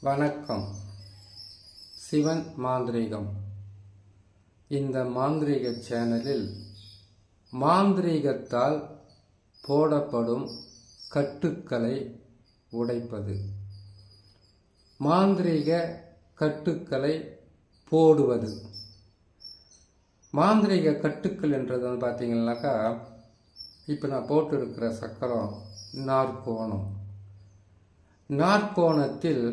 வணக்கம். சிவன் மாந்திரீகம். இந்த மாந்திரீக சேனலில் மாந்திரீகத்தால் போடப்படும் கட்டுக்களை உடைப்பது, மாந்திரீக கட்டுக்களை போடுவது. மாந்திரீக கட்டுக்கள் என்றது பார்த்தீங்கன்னாக்கா, இப்போ நான் போட்டிருக்கிற சக்கரம் நாற்கோணம். நாற்கோணத்தில்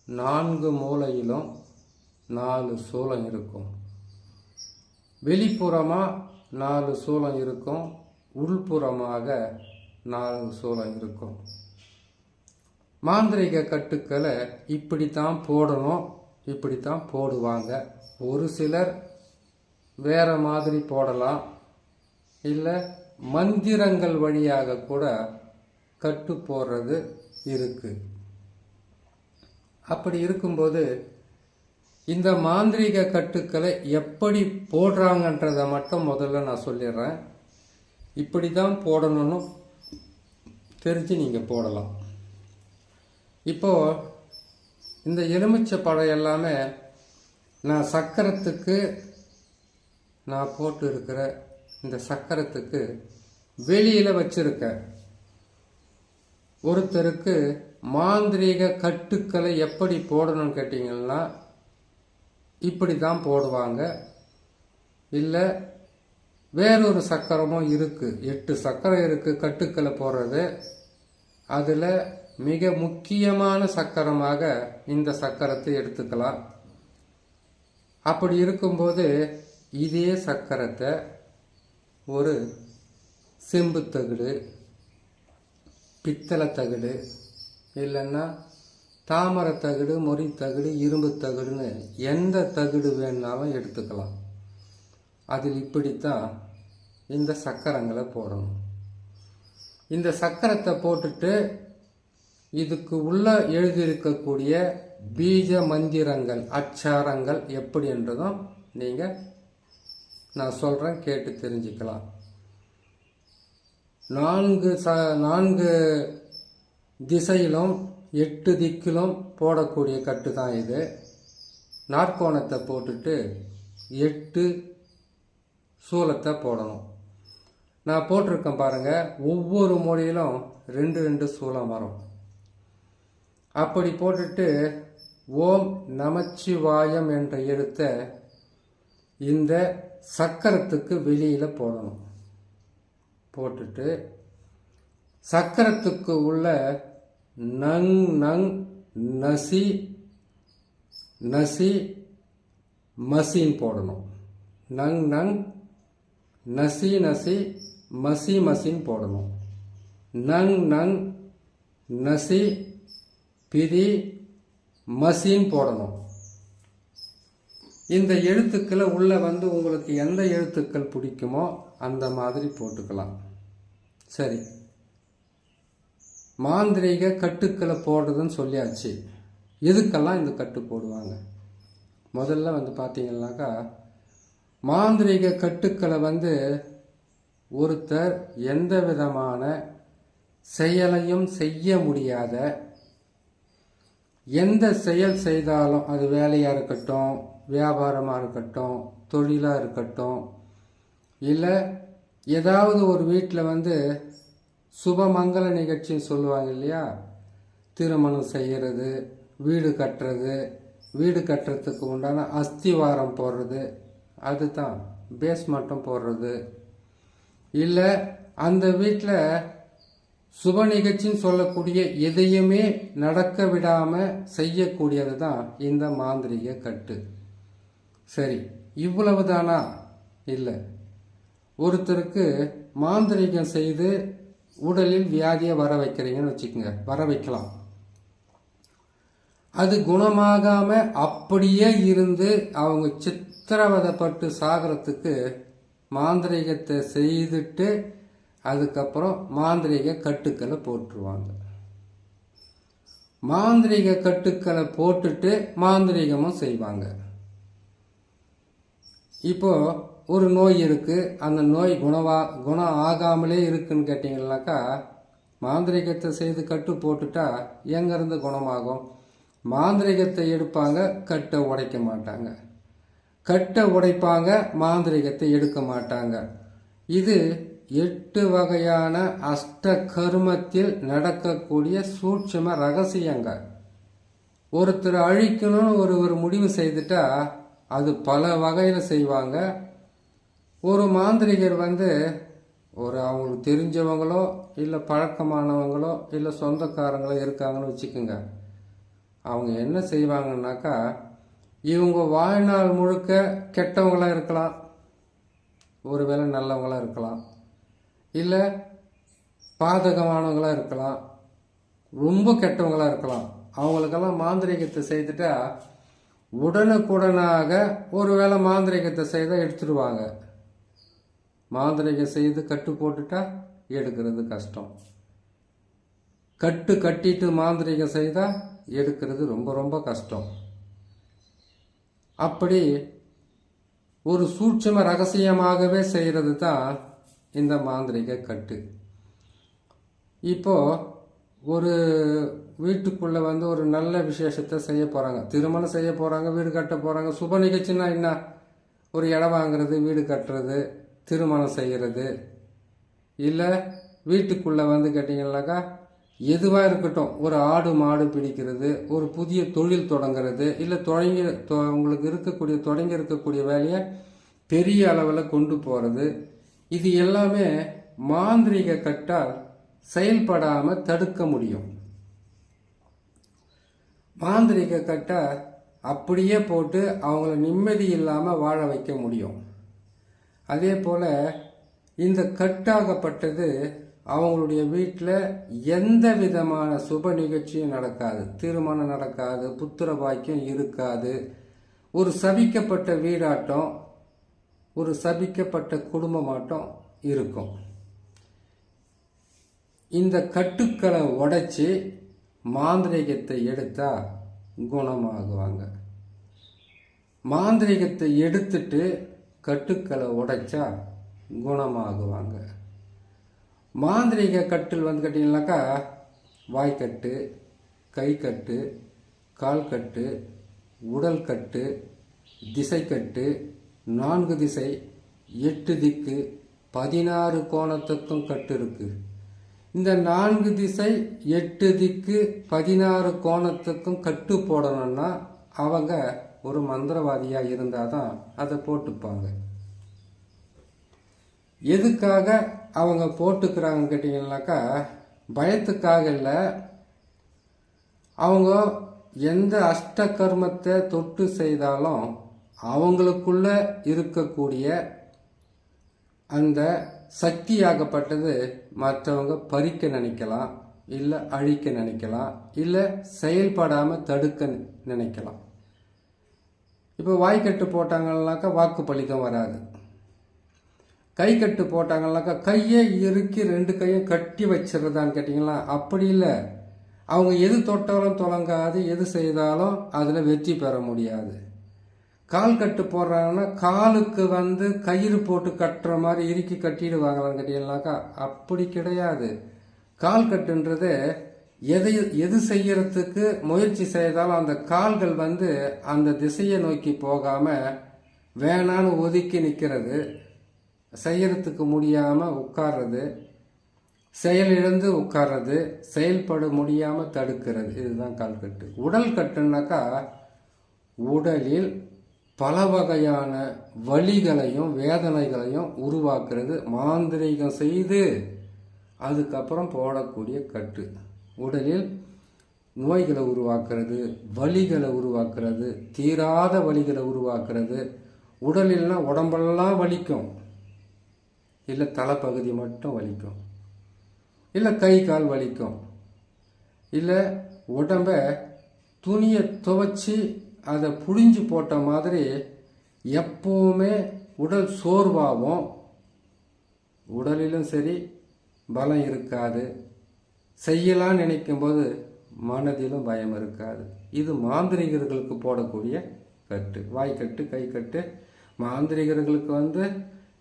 4 மூலையிலும் 4 சூலம் இருக்கும். வெளிப்புறமாக 4 சூலம் இருக்கும், உள்புறமாக 4 சூலம் இருக்கும். மாந்திரீக கட்டுக்களை இப்படித்தான் போடணும், இப்படித்தான் போடுவாங்க. ஒரு சிலர் வேற மாதிரி போடலாம், இல்லை மந்திரங்கள் வழியாக கூட கட்டு போடுறது இருக்கு. அப்படி இருக்கும்போது இந்த மாந்திரீக கட்டுக்களை எப்படி போடுறாங்கன்றதை மட்டும் முதல்ல நான் சொல்லிடுறேன். இப்படி தான் போடணும்னு தெரிஞ்சு நீங்கள் போடலாம். இப்போது இந்த எலுமிச்சை பழம் எல்லாமே நான் சக்கரத்துக்கு நான் போட்டு இருக்கிற இந்த சக்கரத்துக்கு வெளியில் வச்சிருக்கேன். ஒருத்தருக்கு மாந்திரீக கட்டுக்களை எப்படி போடணும்னு கேட்டிங்கன்னா இப்படி தான் போடுவாங்க. இல்லை வேறொரு சக்கரமும் இருக்குது, 8 சக்கரம் இருக்குது கட்டுக்களை போடுறது. அதில் மிக முக்கியமான சக்கரமாக இந்த சக்கரத்தை எடுத்துக்கலாம். அப்படி இருக்கும்போது இதே சக்கரத்தை ஒரு செம்பு தகடு, பித்தளை தகடு, இல்லைன்னா தாமரை தகடு, மொரி தகடு, இரும்பு தகடுன்னு எந்த தகடு வேணுனாலும் எடுத்துக்கலாம். அதில் இப்படித்தான் இந்த சக்கரங்களை போடணும். இந்த சக்கரத்தை போட்டுட்டு இதுக்கு உள்ள எழுதியிருக்கக்கூடிய பீஜ மந்திரங்கள், அச்சாரங்கள் எப்படி என்றதும் நீங்கள் நான் சொல்கிறேன், கேட்டு தெரிஞ்சுக்கலாம். 4 திசையிலும் 8 திக்கிலும் போடக்கூடிய கட்டு தான் இது. நாற்கோணத்தை போட்டுட்டு 8 சூலத்தை போடணும். நான் போட்டிருக்கேன் பாருங்கள், ஒவ்வொரு மூலையிலும் 2 சூலம் வரும். அப்படி போட்டுட்டு ஓம் நமச்சிவாயம் என்ற எழுத்தை இந்த சக்கரத்துக்கு வெளியில் போடணும். போட்டுட்டு சக்கரத்துக்கு உள்ள நங் நங் நசி நசி மசின்னு போடணும். நங் நங் நசி நசி மசி மசின்னு போடணும். நங் நங் நசி பிரி மசின்னு போடணும். இந்த எழுத்துக்களை உள்ள உங்களுக்கு எந்த எழுத்துக்கள் பிடிக்குமோ அந்த மாதிரி போட்டுக்கலாம். சரி, மாந்திரீக கட்டுக்களை போடுறதுன்னு சொல்லியாச்சு. எதுக்கெல்லாம் இந்த கட்டு போடுவாங்க? முதல்ல பார்த்தீங்கன்னாக்கா, மாந்திரீக கட்டுக்களை ஒருத்தர் எந்த விதமான செயலையும் செய்ய முடியாத, எந்த செயல் செய்தாலும் அது வேலையாக இருக்கட்டும், வியாபாரமாக இருக்கட்டும், தொழிலாக இருக்கட்டும், இல்லை ஏதாவது ஒரு வீட்டில் சுபமங்கல நிகழ்ச்சின்னு சொல்லுவாங்க இல்லையா, திருமணம் செய்கிறது, வீடு கட்டுறது, வீடு கட்டுறதுக்கு உண்டான அஸ்திவாரம் போடுறது, அதுதான் பேஸ்மட்டம் போடுறது, இல்லை அந்த வீட்டில் சுப நிகழ்ச்சின்னு சொல்லக்கூடிய எதையுமே நடக்க விடாமல் செய்யக்கூடியது தான் இந்த மாந்திரீக கட்டு. சரி, இவ்வளவு தானா? இல்லை. ஒருத்தருக்கு மாந்திரீகம் செய்து உடலில் வியாதியை வர வைக்கிறீங்கன்னு வச்சுக்கோங்க, வர வைக்கலாம். அது குணமாகாம அப்படியே இருந்து அவங்க சித்திரவதைப்பட்டு சாகிறதுக்கு மாந்திரீகத்தை செய்துட்டு அதுக்கப்புறம் மாந்திரீக கட்டுக்களை போட்டுருவாங்க. மாந்திரீக கட்டுக்களை போட்டுட்டு மாந்திரீகமும் செய்வாங்க. இப்போ ஒரு நோய் இருக்கு, அந்த நோய் குணம் ஆகாமலே இருக்குன்னு கேட்டீங்கன்னாக்கா, மாந்திரீகத்தை செய்து கட்டு போட்டுட்டா எங்கேருந்து குணமாகும்? மாந்திரிகத்தை எடுப்பாங்க, கட்டை உடைக்க மாட்டாங்க. கட்டை உடைப்பாங்க, மாந்திரிகத்தை எடுக்க மாட்டாங்க. இது 8 வகையான அஷ்ட கர்மத்தில் நடக்கக்கூடிய சூட்சும ரகசியங்கள். ஒருத்தர் அழிக்கணும்னு ஒரு முடிவு செய்துட்டா அது பல வகையில் செய்வாங்க. ஒரு மாந்திரிகர் அவங்களுக்கு தெரிஞ்சவங்களோ இல்லை பழக்கமானவங்களோ இல்லை சொந்தக்காரங்களோ இருக்காங்கன்னு வச்சுக்கோங்க. அவங்க என்ன செய்வாங்கன்னாக்கா, இவங்க வாழ்நாள் முழுக்க கெட்டவங்களாக இருக்கலாம், ஒருவேளை நல்லவங்களாக இருக்கலாம், இல்லை பாதகமானவங்களாக இருக்கலாம், ரொம்ப கெட்டவங்களாக இருக்கலாம். அவங்களுக்கெல்லாம் மாந்திரிகத்தை செய்துட்டா உடனுக்குடனாக ஒருவேளை மாந்திரிகத்தை செய்தால் எடுத்துடுவாங்க. மாந்திரிகம் செய்து கட்டு போட்டுட்டா எடுக்கிறது கஷ்டம். கட்டு கட்டிட்டு மாந்திரிகம் செய்தால் எடுக்கிறது ரொம்ப ரொம்ப கஷ்டம். அப்படி ஒரு சூட்சும ரகசியமாகவே செய்கிறது தான் இந்த மாந்திரிக கட்டு. இப்போ ஒரு வீட்டுக்குள்ளே ஒரு நல்ல விசேஷத்தை செய்ய போகிறாங்க, திருமணம் செய்ய போகிறாங்க, வீடு கட்ட போகிறாங்க. சுப நிகழ்ச்சின்னா என்ன? ஒரு இடம் வாங்குறது, வீடு கட்டுறது, திருமணம் செய்கிறது. இல்லை வீட்டுக்குள்ளே கேட்டிங்கன்னாக்கா எதுவாக இருக்கட்டும், ஒரு ஆடு மாடு பிடிக்கிறது, ஒரு புதிய தொழில் தொடங்கிறது, இல்லை உங்களுக்கு தொடங்கி இருக்கக்கூடிய வேலையை பெரிய அளவில் கொண்டு போகிறது. இது எல்லாமே மாந்திரிக கட்டால் செயல்படாமல் தடுக்க முடியும். மாந்திரிக கட்டை அப்படியே போட்டு அவங்கள நிம்மதி இல்லாமல் வாழ வைக்க முடியும். அதே போல் இந்த கட்டாகப்பட்டது அவங்களுடைய வீட்டில் எந்த விதமான சுப நிகழ்ச்சியும் நடக்காது, திருமணம் நடக்காது, புத்திர பாக்கியம் இருக்காது. ஒரு சபிக்கப்பட்ட வீடாட்டம், ஒரு சபிக்கப்பட்ட குடும்பமாட்டம் இருக்கும். இந்த கட்டுக்களை உடைச்சி மாந்திரிகத்தை எடுத்தா குணமாகுவாங்க. மாந்திரிகத்தை எடுத்துட்டு கட்டுக்களை உடைச்சா குணமாகுவாங்க. மாந்திரிக கட்டில் கேட்டிங்கனாக்கா வாய்க்கட்டு, கை கட்டு, கால் கட்டு, உடல் கட்டு, திசை கட்டு, 4 திசை, 8 திக்கு, 16 கோணத்துக்கும் கட்டு இருக்கு. இந்த 4 திசை, 8 திக்கு, 16 கோணத்துக்கும் கட்டு போடணும்னா அவங்க ஒரு மந்திரவாதியாக இருந்தால் தான் அதை போட்டுப்பாங்க. எதுக்காக அவங்க போட்டுக்கிறாங்கன்னு கேட்டிங்கன்னாக்கா, பயத்துக்காக இல்லை. அவங்க எந்த அஷ்ட கர்மத்தை தொட்டு செய்தாலும் அவங்களுக்குள்ள இருக்கக்கூடிய அந்த சக்தியாகப்பட்டது மற்றவங்க பறிக்க நினைக்கலாம், இல்லை அழிக்க நினைக்கலாம், இல்லை செயல்படாமல் தடுக்க நினைக்கலாம். இப்போ வாய்க்கட்டு போட்டாங்கன்னாக்கா வாக்கு பலிதம் வராது. கை கட்டு போட்டாங்கன்னாக்கா கையை இறுக்கி 2 கையும் கட்டி வச்சிடறதான்னு கேட்டிங்களா? அப்படி இல்லை. அவங்க எது தொட்டாலும் தொடங்காது, எது செய்தாலும் அதில் வெற்றி பெற முடியாது. கால் கட்டு போடுறாங்கன்னா காலுக்கு கயிறு போட்டு கட்டுற மாதிரி இறுக்கி கட்டிடுவாங்களான்னு கேட்டீங்கன்னாக்கா அப்படி கிடையாது. கால் கட்டுன்றது எது செய்யறதுக்கு முயற்சி செய்தாலும் அந்த கால்கள் அந்த திசையை நோக்கி போகாம வேணான்னு ஒதுக்கி நிற்கிறது, செய்யறதுக்கு முடியாமல் உட்கார்றது, செயலிழந்து உட்கார்றது, செயல்பட முடியாமல் தடுக்கிறது. இதுதான் கால் கட்டு. உடல் கட்டுனாக்கா உடலில் பல வகையான வலிகளையும் வேதனைகளையும் உருவாக்குறது, மாந்திரீகம் செய்து அதுக்கப்புறம் போடக்கூடிய கட்டு. உடலில் நோய்களை உருவாக்குறது, வலிகளை உருவாக்குறது, தீராத வலிகளை உருவாக்குறது. உடலில்னா உடம்பெல்லாம் வலிக்கும், இல்லை தலைப்பகுதி மட்டும் வலிக்கும், இல்லை கை கால் வலிக்கும், இல்லை உடம்ப துணியை துவைச்சி அதை புழிஞ்சு போட்ட மாதிரி எப்பவுமே உடல் சோர்வாகும். உடலிலும் சரி பலம் இருக்காது, செய்யலான்னு நினைக்கும்போது மனதிலும் பயம் இருக்காது. இது மாந்திரிகர்களுக்கு போடக்கூடிய கட்டு. வாய்க்கட்டு, கை கட்டு. மாந்திரிகர்களுக்கு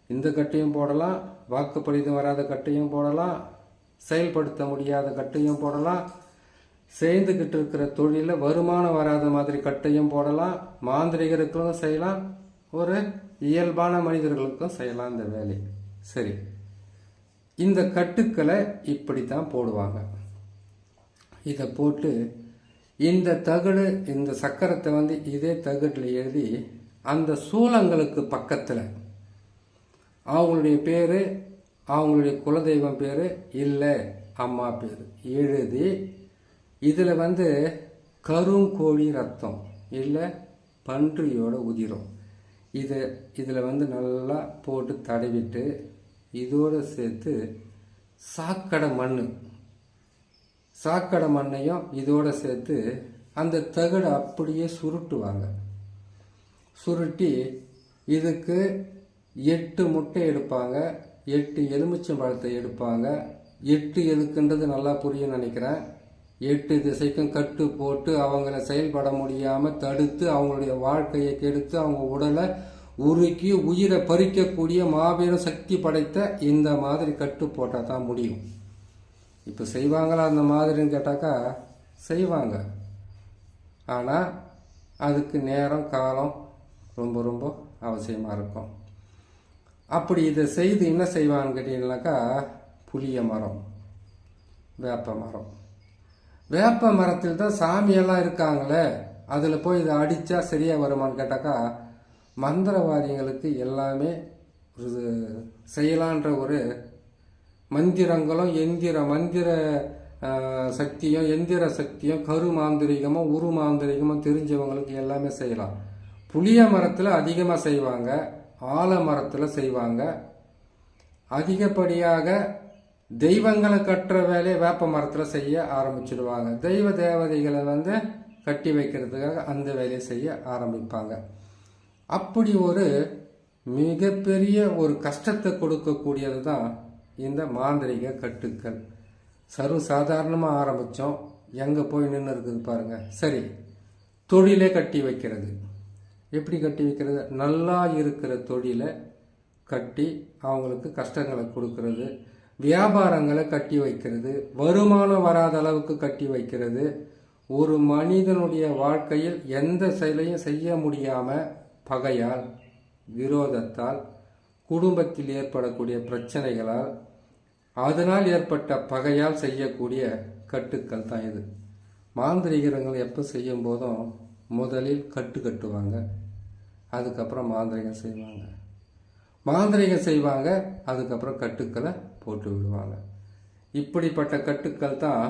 இந்த கட்டையும் போடலாம், வாக்குப்பளிதம் வராத கட்டையும் போடலாம், செயல்படுத்த முடியாத கட்டையும் போடலாம், செய்துக்கிட்டு இருக்கிற தொழிலில் வருமானம் வராத மாதிரி கட்டையும் போடலாம், மாந்திரிகருக்கும் செய்யலாம், ஒரு இயல்பான மனிதர்களுக்கும் செய்யலாம் இந்த வேலை. சரி, இந்த கட்டுக்களை இப்படி தான் போடுவாங்க. இதை போட்டு இந்த தகடு, இந்த சக்கரத்தை வந்து இதே தகடில் எழுதி அந்த சூலங்களுக்கு பக்கத்தில் அவங்களுடைய பேர், அவங்களுடைய குலதெய்வம் பேர், இல்லை அம்மா பேர் எழுதி இதில் வந்து கருங்கோழி ரத்தம் இல்லை பன்றியோட உதிரம் இதில் வந்து நல்லா போட்டு தடவிட்டு இதோடு சேர்த்து சாக்கடை மண்ணையும் இதோடு சேர்த்து அந்த தகடை அப்படியே சுருட்டுவாங்க. சுருட்டி இதுக்கு 8 முட்டை எடுப்பாங்க, 8 எலுமிச்சம்பழத்தை எடுப்பாங்க. 8 எதுக்குன்றது நல்லா புரியும் நினைக்கிறேன். 8 திசைக்கும் கட்டு போட்டு அவங்கள செயல்பட முடியாமல் தடுத்து அவங்களுடைய வாழ்க்கையை கெடுத்து அவங்க உடலை உருக்கி உயிரை பறிக்கக்கூடிய மாபெரும் சக்தி படைத்த இந்த மாதிரி கட்டு போட்டால் தான் முடியும். இப்போ செய்வாங்களா அந்த மாதிரின்னு கேட்டாக்கா செய்வாங்க. ஆனால் அதுக்கு நேரம் காலம் ரொம்ப ரொம்ப அவசியமாக இருக்கும். அப்படி இதை செய்து என்ன செய்வான்னு கேட்டீங்கன்னாக்கா புளிய மரம், வேப்ப மரத்தில் தான் சாமியெல்லாம் இருக்காங்களே, அதில் போய் இதை அடித்தா சரியாக வருமானு கேட்டாக்கா மந்திரவாதிகளுக்கு எல்லாமே ஒரு செய்யலான்ற ஒரு மந்திரங்களும் மந்திர சக்தியும் எந்திர சக்தியும் கரு மாந்திரிகமும் உரு மாந்திரிகமும் தெரிஞ்சவங்களுக்கு எல்லாமே செய்யலாம். புளிய மரத்தில் அதிகமாக செய்வாங்க, ஆலமரத்தில் செய்வாங்க. அதிகப்படியாக தெய்வங்களை கட்டுற வேலையை வேப்ப மரத்தில் செய்ய ஆரம்பிச்சிடுவாங்க. தெய்வ தேவதைகளை வந்து கட்டி வைக்கிறதுக்காக அந்த வேலையை செய்ய ஆரம்பிப்பாங்க. அப்படி ஒரு மிகப்பெரிய ஒரு கஷ்டத்தை கொடுக்கக்கூடியது தான் இந்த மாந்திரிக கட்டுக்கள். சர்வசாதாரணமாக ஆரம்பித்தோம், எங்கே போய் நின்று இருக்குது பாருங்க. சரி, தொழிலை கட்டி வைக்கிறது. எப்படி கட்டி வைக்கிறது? நல்லா இருக்கிற தொழிலை கட்டி அவங்களுக்கு கஷ்டங்களை கொடுக்கறது, வியாபாரங்களை கட்டி வைக்கிறது, வருமானம் வராத அளவுக்கு கட்டி வைக்கிறது. ஒரு மனிதனுடைய வாழ்க்கையில் எந்த செயலையும் செய்ய முடியாமல் பகையால், விரோதத்தால், குடும்பத்தில் ஏற்படக்கூடிய பிரச்சனைகளால், அதனால் ஏற்பட்ட பகையால் செய்யக்கூடிய கட்டுக்கள் தான் இது. மாந்திரிகங்கள் எப்போ செய்யும் போதும் முதலில் கட்டுவாங்க, அதுக்கப்புறம் மாந்திரிகம் செய்வாங்க, அதுக்கப்புறம் கட்டுக்களை போட்டு விடுவாங்க. இப்படிப்பட்ட கட்டுக்கள் தான்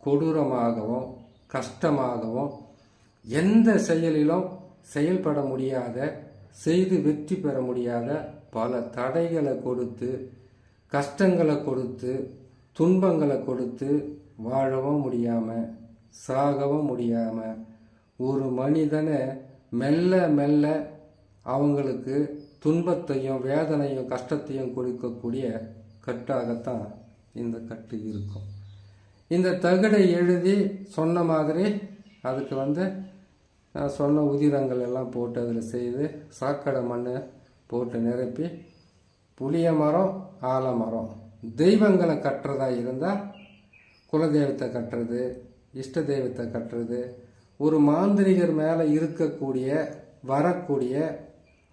கொடூரமாகவும் கஷ்டமாகவும் எந்த செயலிலும் செயல்பட முடியாத, செய்து வெற்றி பெற முடியாத பல தடைகளை கொடுத்து, கஷ்டங்களை கொடுத்து, துன்பங்களை கொடுத்து வாழவும் முடியாமல் சாகவும் முடியாமல் ஒரு மனிதனை மெல்ல மெல்ல அவங்களுக்கு துன்பத்தையும் வேதனையும் கஷ்டத்தையும் கொடுக்கக்கூடிய கட்டாகத்தான் இந்த கட்டு இருக்கும். இந்த தகடை எழுதி சொன்ன மாதிரி அதுக்கு வந்து நான் சொன்ன உதிரங்கள் எல்லாம் போட்டு அதில் செய்து சாக்கடை மண்ணை போட்டு நிரப்பி புளிய மரம், ஆலமரம், தெய்வங்களை கட்டுறதா இருந்தால் குலதெய்வத்தை கட்டுறது, இஷ்ட தெய்வத்தை கட்டுறது, ஒரு மாந்திரிகர் மேலே இருக்கக்கூடிய வரக்கூடிய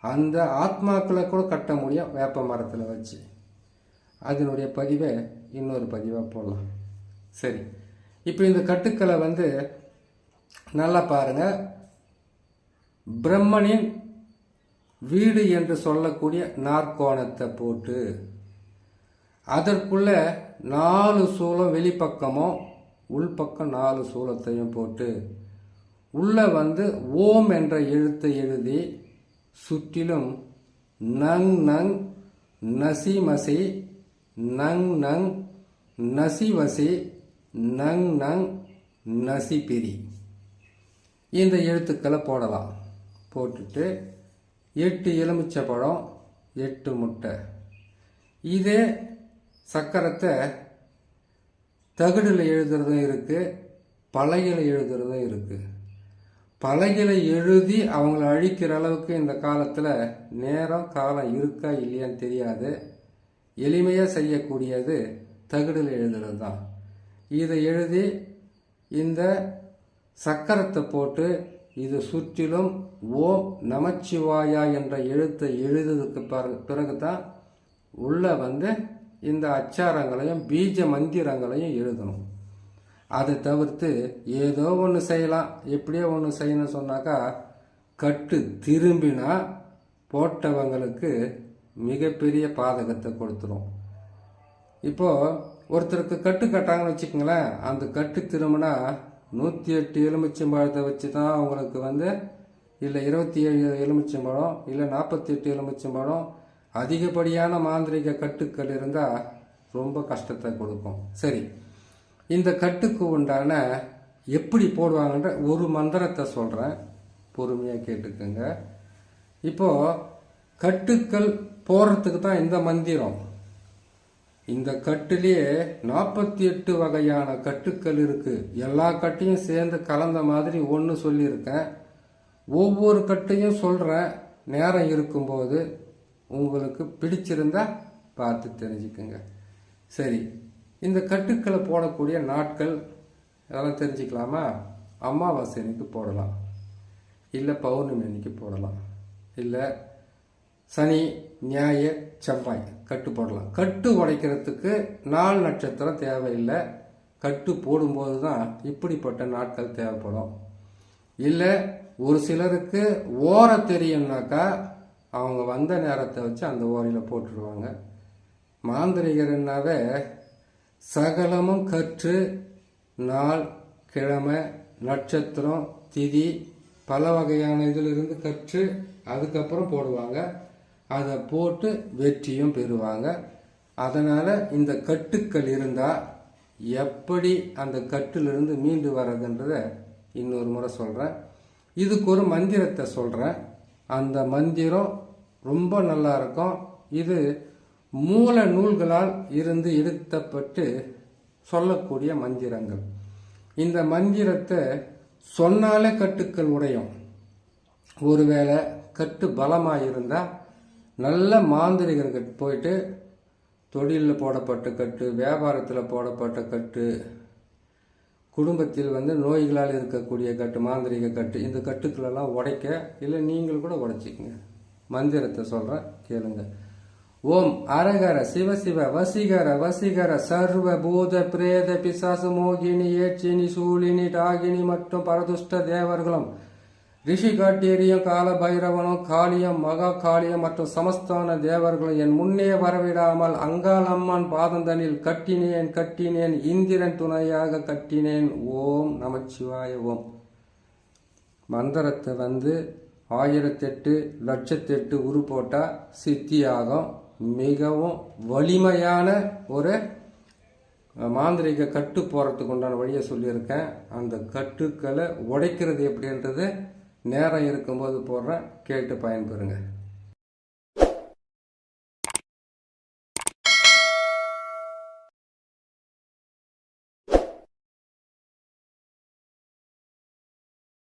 அந்த ஆத்மாக்களை கூட கட்ட முடியும் வேப்ப மரத்தில் வச்சு. அதனுடைய பதிவை இன்னொரு பதிவாக போடலாம். சரி, இப்போ இந்த கட்டுக்களை வந்து நல்லா பாருங்கள். பிரம்மனின் வீடு என்று சொல்லக்கூடிய நாற்கோணத்தை போட்டு அதற்குள்ள 4 சூலம் வெளிப்பக்கமும் உள்பக்கம் 4 சூலத்தையும் போட்டு உள்ள வந்து ஓம் என்ற எழுத்தை எழுதி சுற்றிலும் நங் நங் நசிமசி, நங் நங் நசிவசி, நங் நங் நசிபிரி இந்த எழுத்துக்களை போடலாம். போட்டுட்டு 8 எலுமிச்சப்பழம், 8 முட்டை. இதே சக்கரத்தை தகடில் எழுதுறதும் இருக்குது, பலகையில் எழுதுறதும் இருக்குது. பலகையில் எழுதி அவங்கள அழிக்கிற அளவுக்கு இந்த காலத்தில் நேரம் காலம் இருக்கா இல்லையான்னு தெரியாது. எளிமையாக செய்யக்கூடியது தகடில் எழுதுறது தான். இதை எழுதி இந்த சக்கரத்தை போட்டு இது சுற்றிலும் ஓம் நமச்சிவாயா என்ற எழுத்தை எழுதுறதுக்கு பிறகு தான் உள்ள இந்த அச்சாரங்களையும் பீஜ மந்திரங்களையும் எழுதணும். அதை தவிர்த்து ஏதோ ஒன்று செய்யலாம், எப்படியோ ஒன்று செய்யணும்னு சொன்னாக்கா கட்டு திரும்பினா போட்டவங்களுக்கு மிகப்பெரிய பாதகத்தை கொடுத்துரும். இப்போ ஒருத்தருக்கு கட்டு கட்டாங்கன்னு வச்சுக்கோங்களேன், அந்த கட்டு திரும்பினா 108 எலுமிச்சம்பழத்தை வச்சு தான் அவங்களுக்கு இல்லை 27 எலுமிச்சம்பழம் இல்லை 48 எலுமிச்சம்பழம் அதிகப்படியான மாந்திரிக கட்டுக்கள் இருந்தால் ரொம்ப கஷ்டத்தை கொடுக்கும். சரி, இந்த கட்டுக்கு உண்டான எப்படி போடுவாங்கன்ற ஒரு மந்திரத்தை சொல்கிறேன், பொறுமையாக கேட்டுக்கோங்க. இப்போது கட்டுக்கள் போடுறதுக்கு தான் இந்த மந்திரம். இந்த கட்டுலேயே 48 வகையான கட்டுக்கள் இருக்குது. எல்லா கட்டையும் சேர்ந்து கலந்த மாதிரி ஒன்று சொல்லியிருக்கேன். ஒவ்வொரு கட்டையும் சொல்கிறேன், நேரம் இருக்கும்போது உங்களுக்கு பிடிச்சிருந்தா பார்த்து தெரிஞ்சுக்குங்க. சரி, இந்த கட்டுக்களை போடக்கூடிய நாட்கள் அதெல்லாம் தெரிஞ்சுக்கலாமா? அமாவாசை அன்னைக்கு போடலாம், இல்லை பௌர்ணமி அன்னைக்கு போடலாம், இல்லை சனி ஞாயிறு செவ்வாய் கட்டு போடலாம். கட்டு உடைக்கிறதுக்கு நாள் நட்சத்திரம் தேவையில்லை, கட்டு போடும்போது தான் இப்படிப்பட்ட நாட்கள் தேவைப்படும். இல்லை ஒரு சிலருக்கு ஓர தெரியும்னாக்கா அவங்க வந்த நேரத்தை வச்சு அந்த ஓரையில் போட்டுருவாங்க. மாந்திரிகர்னாவே சகலமும் கற்று நாள் கிழமை நட்சத்திரம் திதி பல வகையான இதிலிருந்து கற்று அதுக்கப்புறம் போடுவாங்க. அதை போட்டு வெற்றியும் பெறுவாங்க. அதனால் இந்த கட்டுக்கள் இருந்தால் எப்படி அந்த கட்டிலிருந்து மீண்டு வர்றதுன்றதை இன்னொரு முறை சொல்கிறேன். இதுக்கு ஒரு மந்திரத்தை சொல்கிறேன். அந்த மந்திரம் ரொம்ப நல்லா இருக்கும். இது மூல நூல்களால் இருந்து எடுத்தப்பட்டு சொல்லக்கூடிய மந்திரங்கள். இந்த மந்திரத்தை சொன்னாலே கட்டுக்கள் உடையும். ஒருவேளை கட்டு பலமாக இருந்தால் நல்ல மாந்திரிகர்கிட்ட போயிட்டு தொழிலில் போடப்பட்ட கட்டு, வியாபாரத்தில் போடப்பட்ட கட்டு, குடும்பத்தில் நோய்களால் இருக்கக்கூடிய கட்டு, மாந்திரிக கட்டு, இந்த கட்டுக்களெல்லாம் உடைக்க, இல்லை நீங்கள் கூட உடைச்சிக்கங்க. மந்திரத்தை சொல்கிறேன், கேளுங்க. ஓம் அரகர சிவசிவ வசீகர வசீகர சர்வ பூத பிரேத பிசாசு மோகினி ஏச்சினி சூழினி டாகினி மற்றும் பரதுஷ்ட தேவர்களும் ரிஷி காட்டேரியம் கால பைரவனும் காளியம் மகா காளியம் மற்றும் சமஸ்தான தேவர்களும் என் முன்னே வரவிடாமல் அங்காள் அம்மன் பாதந்தனில் கட்டினேன் கட்டினேன் இந்திரன் துணையாக கட்டினேன். ஓம் நமச்சிவாய ஓம். மந்திரத்தை 1008 லட்சத்தெட்டு உரு போட்டால் சித்தியாகும். மிகவும் வலிமையான ஒரு மாந்திரிக கட்டு போகிறதுக்கு உண்டான வழியை சொல்லியிருக்கேன். அந்த கட்டுக்களை உடைக்கிறது எப்படின்றது நேரம் இருக்கும்போது போடுறேன், கேட்டு பயன்பெறுங்க.